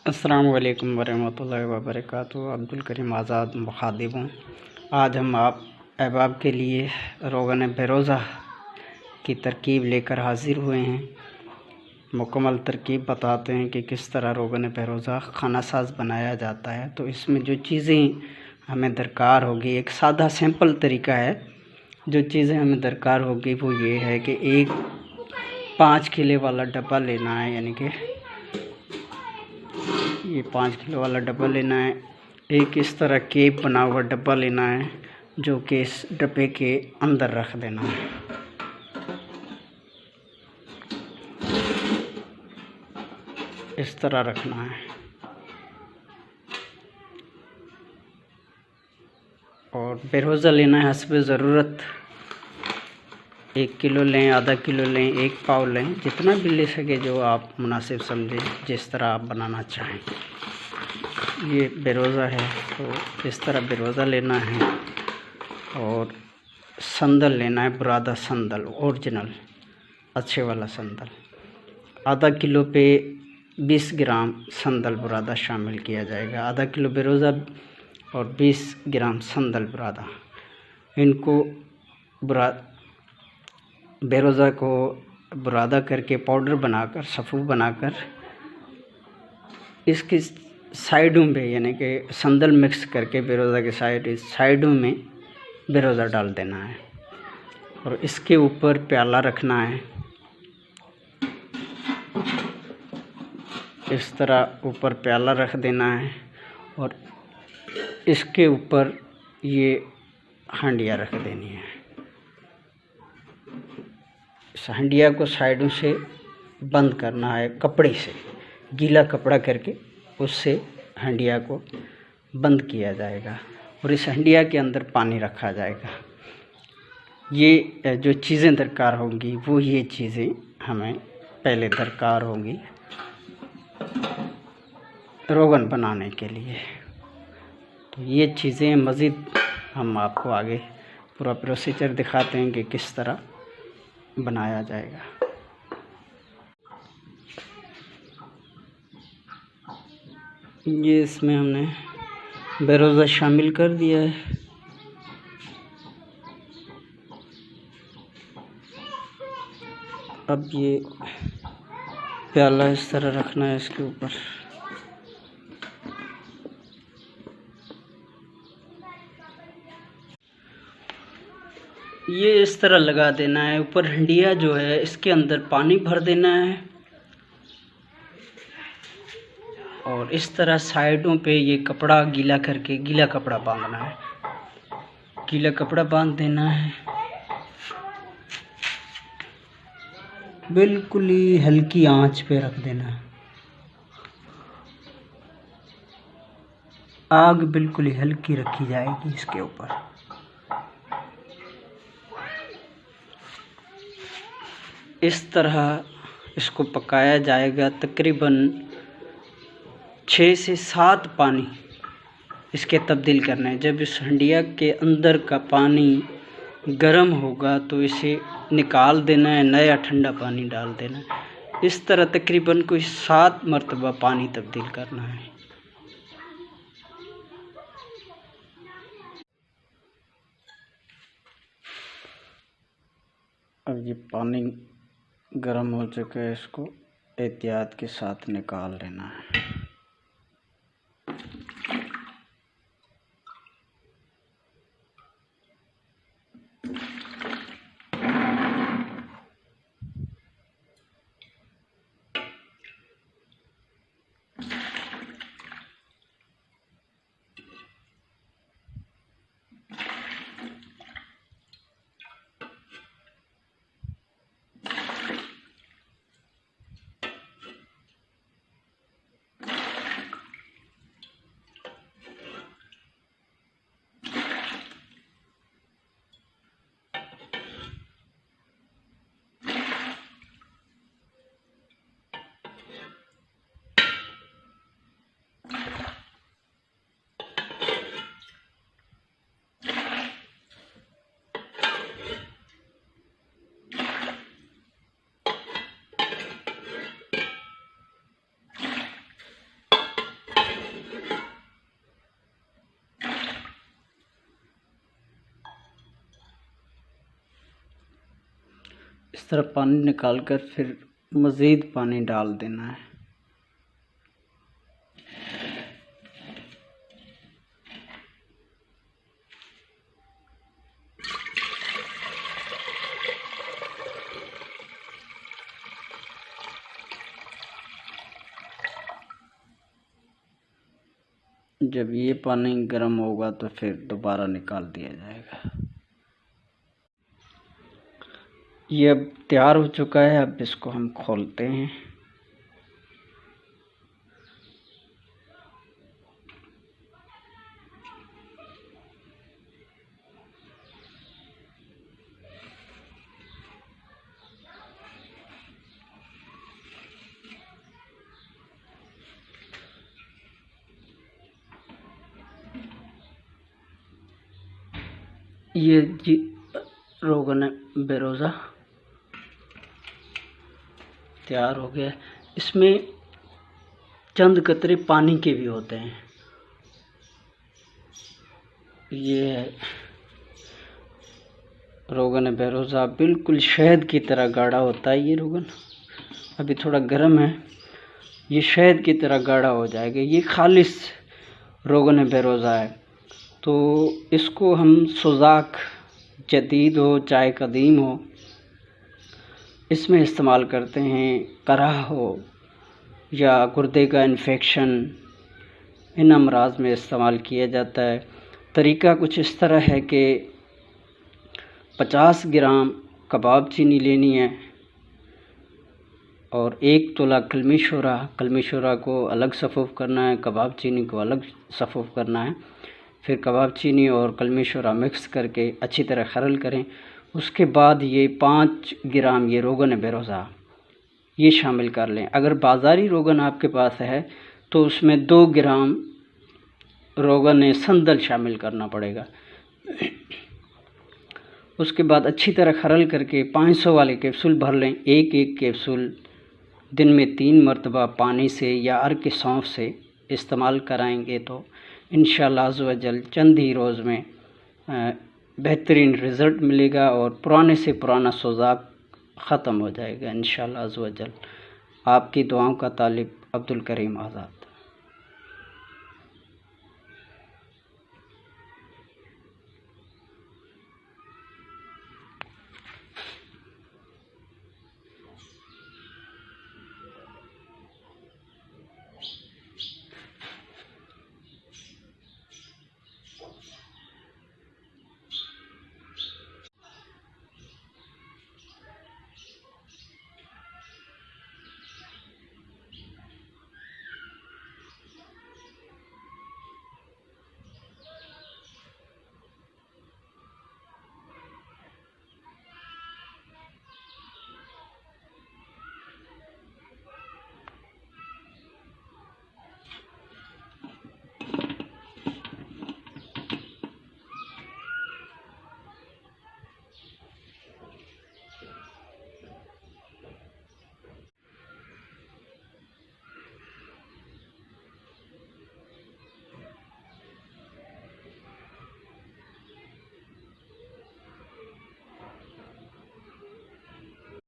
अस्सलाम वालेकुम वरहमतुल्लाहि वबरकातुहू। अब्दुल करीम आज़ाद मुखातिब हूँ। आज हम आप अहबाब के लिए रोगन बेरोज़ा की तरकीब लेकर हाज़िर हुए हैं। मुकम्मल तरकीब बताते हैं कि किस तरह रोगन बेरोज़ा खाना साज बनाया जाता है। तो इसमें जो चीज़ें हमें दरकार होगी, एक सादा सिंपल तरीका है। जो चीज़ें हमें दरकार होगी वो ये है कि एक 5 किलो वाला डब्बा लेना है, यानी कि ये 5 किलो वाला डब्बा लेना है। एक इस तरह केप बना हुआ डब्बा लेना है, जो कि इस डब्बे के अंदर रख देना है। इस तरह रखना है और बेरोज़ा लेना है हस्ब ज़रूरत। 1 किलो लें, आधा किलो लें, 1 पाव लें, जितना भी ले सके जो आप मुनासिब समझें, जिस तरह आप बनाना चाहें। ये बेरोज़ा है तो इस तरह बेरोज़ा लेना है और संदल लेना है, बुरादा संदल ओरिजिनल अच्छे वाला संदल। आधा किलो पे 20 ग्राम संदल बुरादा शामिल किया जाएगा। आधा किलो बेरोज़ा और 20 ग्राम संदल बुरादा, इनको बेरोज़ा को बुरादा करके पाउडर बनाकर, सफ़ू बनाकर इसकी साइडों में, यानी कि संदल मिक्स करके बेरोज़ा के साइडों में बेरोज़ा डाल देना है और इसके ऊपर प्याला रखना है। इस तरह ऊपर प्याला रख देना है और इसके ऊपर ये हांडिया रख देनी है। इस हांडिया को साइडों से बंद करना है कपड़े से, गीला कपड़ा करके उससे हंडिया को बंद किया जाएगा और इस हंडिया के अंदर पानी रखा जाएगा। ये जो चीज़ें दरकार होंगी वो ये चीज़ें हमें पहले दरकार होंगी रोगन बनाने के लिए। तो ये चीज़ें मज़ीद हम आपको आगे पूरा प्रोसीजर दिखाते हैं कि किस तरह बनाया जाएगा। ये इसमें हमने बेरोज़ा शामिल कर दिया है। अब ये प्याला इस तरह रखना है, इसके ऊपर ये इस तरह लगा देना है। ऊपर हंडिया जो है इसके अंदर पानी भर देना है और इस तरह साइडों पे ये कपड़ा गीला करके, गीला कपड़ा बांधना है, गीला कपड़ा बांध देना है। बिल्कुल ही हल्की आंच पे रख देना है। आग बिल्कुल ही हल्की रखी जाएगी इसके ऊपर। इस तरह इसको पकाया जाएगा। तकरीबन 6 से 7 पानी इसके तब्दील करना है। जब इस हंडिया के अंदर का पानी गर्म होगा तो इसे निकाल देना है, नया ठंडा पानी डाल देना है। इस तरह तकरीबन कोई 7 मरतबा पानी तब्दील करना है। अब ये पानी गर्म हो चुका है, इसको एहतियात के साथ निकाल लेना है। तरह पानी निकाल कर फिर मज़ीद पानी डाल देना है। जब ये पानी गर्म होगा तो फिर दोबारा निकाल दिया जाएगा। ये अब तैयार हो चुका है। अब इसको हम खोलते हैं। ये जी रोगन बेरोज़ा तैयार हो गया। इसमें चंद कतरे पानी के भी होते हैं। ये रोगन बेरोज़ा बिल्कुल शहद की तरह गाढ़ा होता है। ये रोगन अभी थोड़ा गर्म है, ये शहद की तरह गाढ़ा हो जाएगा। ये खालिस रोगन बेरोज़ा है। तो इसको हम सुज़ाक जदीद हो चाहे कदीम हो, इसमें इस्तेमाल करते हैं। कराह हो या गुर्दे का इन्फेक्शन, इन अमराज में इस्तेमाल किया जाता है। तरीका कुछ इस तरह है कि 50 ग्राम कबाब चीनी लेनी है और 1 तोला कलमी शुरा को अलग सफ़ूफ़ करना है, कबाब चीनी को अलग सफ़ूफ़ करना है। फिर कबाब चीनी और कलमी शुरा मिक्स करके अच्छी तरह खरल करें। उसके बाद ये 5 ग्राम ये रोगन बेरोज़ा ये शामिल कर लें। अगर बाज़ारी रोगन आपके पास है तो उसमें 2 ग्राम रोगन संदल शामिल करना पड़ेगा। उसके बाद अच्छी तरह खरल करके 500 वाले कैप्सूल भर लें। एक कैप्सूल दिन में 3 मरतबा पानी से या अर्क सौंफ से इस्तेमाल कराएंगे तो इंशाअल्लाह अज़्ज़ व जल चंद ही रोज़ में बेहतरीन रिज़ल्ट मिलेगा और पुराने से पुराना सोज़ाक ख़त्म हो जाएगा इंशाअल्लाह अज़्ज़ व जल। आपकी दुआओं का तालिब अब्दुल करीम आज़ाद।